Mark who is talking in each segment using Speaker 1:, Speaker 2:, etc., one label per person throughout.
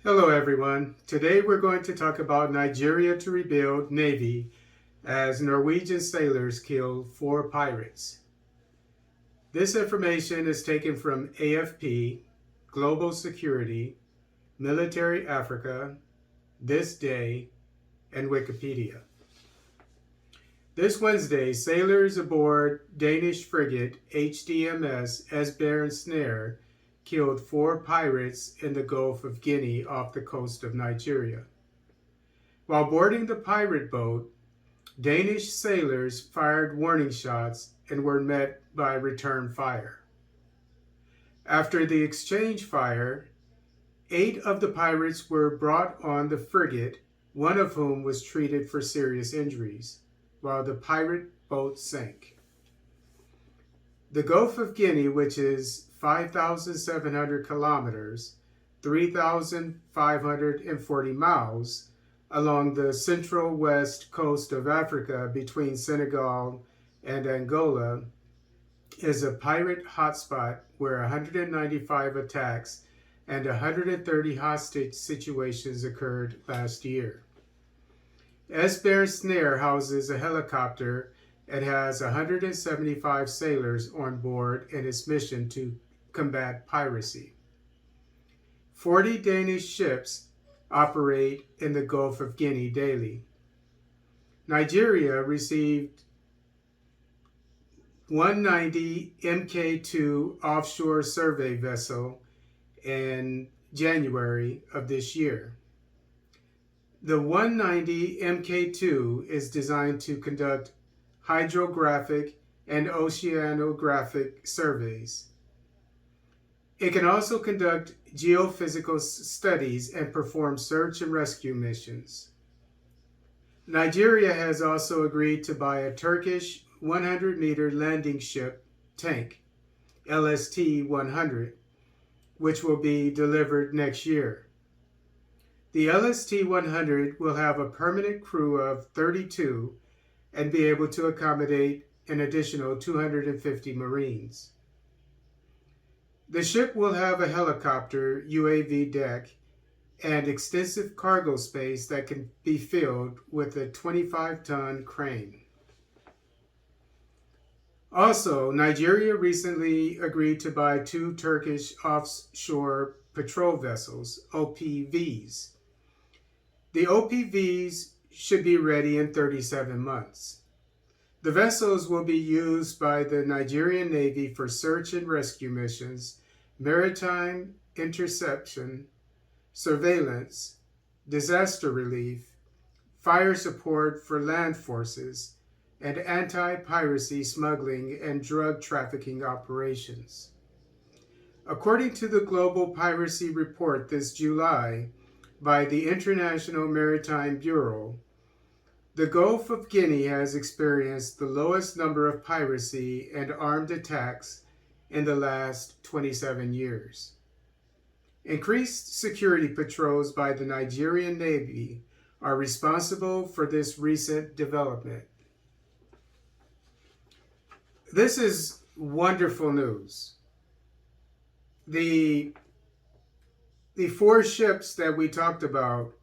Speaker 1: Hello everyone. Today we're going to talk about Nigeria to rebuild Navy as Norwegian sailors kill 4 pirates. This information is taken from AFP, Global Security, Military Africa, This Day, and Wikipedia. This Wednesday, sailors aboard Danish frigate HDMS Esbjerg killed 4 pirates in the Gulf of Guinea off the coast of Nigeria. While boarding the pirate boat, Danish sailors fired warning shots and were met by return fire. After the exchange fire, 8 of the pirates were brought on the frigate, one of whom was treated for serious injuries, while the pirate boat sank. The Gulf of Guinea, which is 5,700 kilometers, 3,540 miles, along the central west coast of Africa between Senegal and Angola, is a pirate hotspot where 195 attacks and 130 hostage situations occurred last year. Esbjerg houses a helicopter and has 175 sailors on board in its mission to combat piracy. 40 Danish ships operate in the Gulf of Guinea daily. Nigeria received 190 Mk2 offshore survey vessel in January of this year. The 190 Mk2 is designed to conduct hydrographic and oceanographic surveys. It can also conduct geophysical studies and perform search and rescue missions. Nigeria has also agreed to buy a Turkish 100-meter landing ship tank, LST-100, which will be delivered next year. The LST-100 will have a permanent crew of 32 and be able to accommodate an additional 250 Marines. The ship will have a helicopter, UAV deck, and extensive cargo space that can be filled with a 25-ton crane. Also, Nigeria recently agreed to buy 2 Turkish offshore patrol vessels, OPVs. The OPVs should be ready in 37 months. The vessels will be used by the Nigerian Navy for search and rescue missions, maritime interception, surveillance, disaster relief, fire support for land forces, and anti-piracy, smuggling, and drug trafficking operations. According to the Global Piracy Report this July by the International Maritime Bureau, the Gulf of Guinea has experienced the lowest number of piracy and armed attacks in the last 27 years. Increased security patrols by the Nigerian Navy are responsible for this recent development. This is wonderful news. The 4 ships that we talked about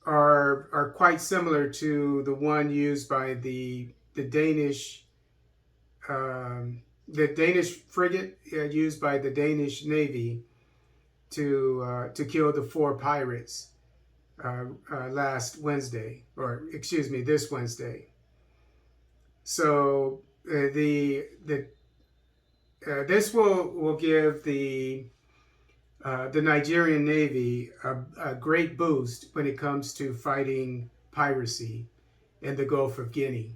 Speaker 1: are quite similar to the one used by the Danish frigate used by the Danish Navy to kill the 4 pirates this Wednesday. So this will give the Nigerian Navy a great boost when it comes to fighting piracy in the Gulf of Guinea.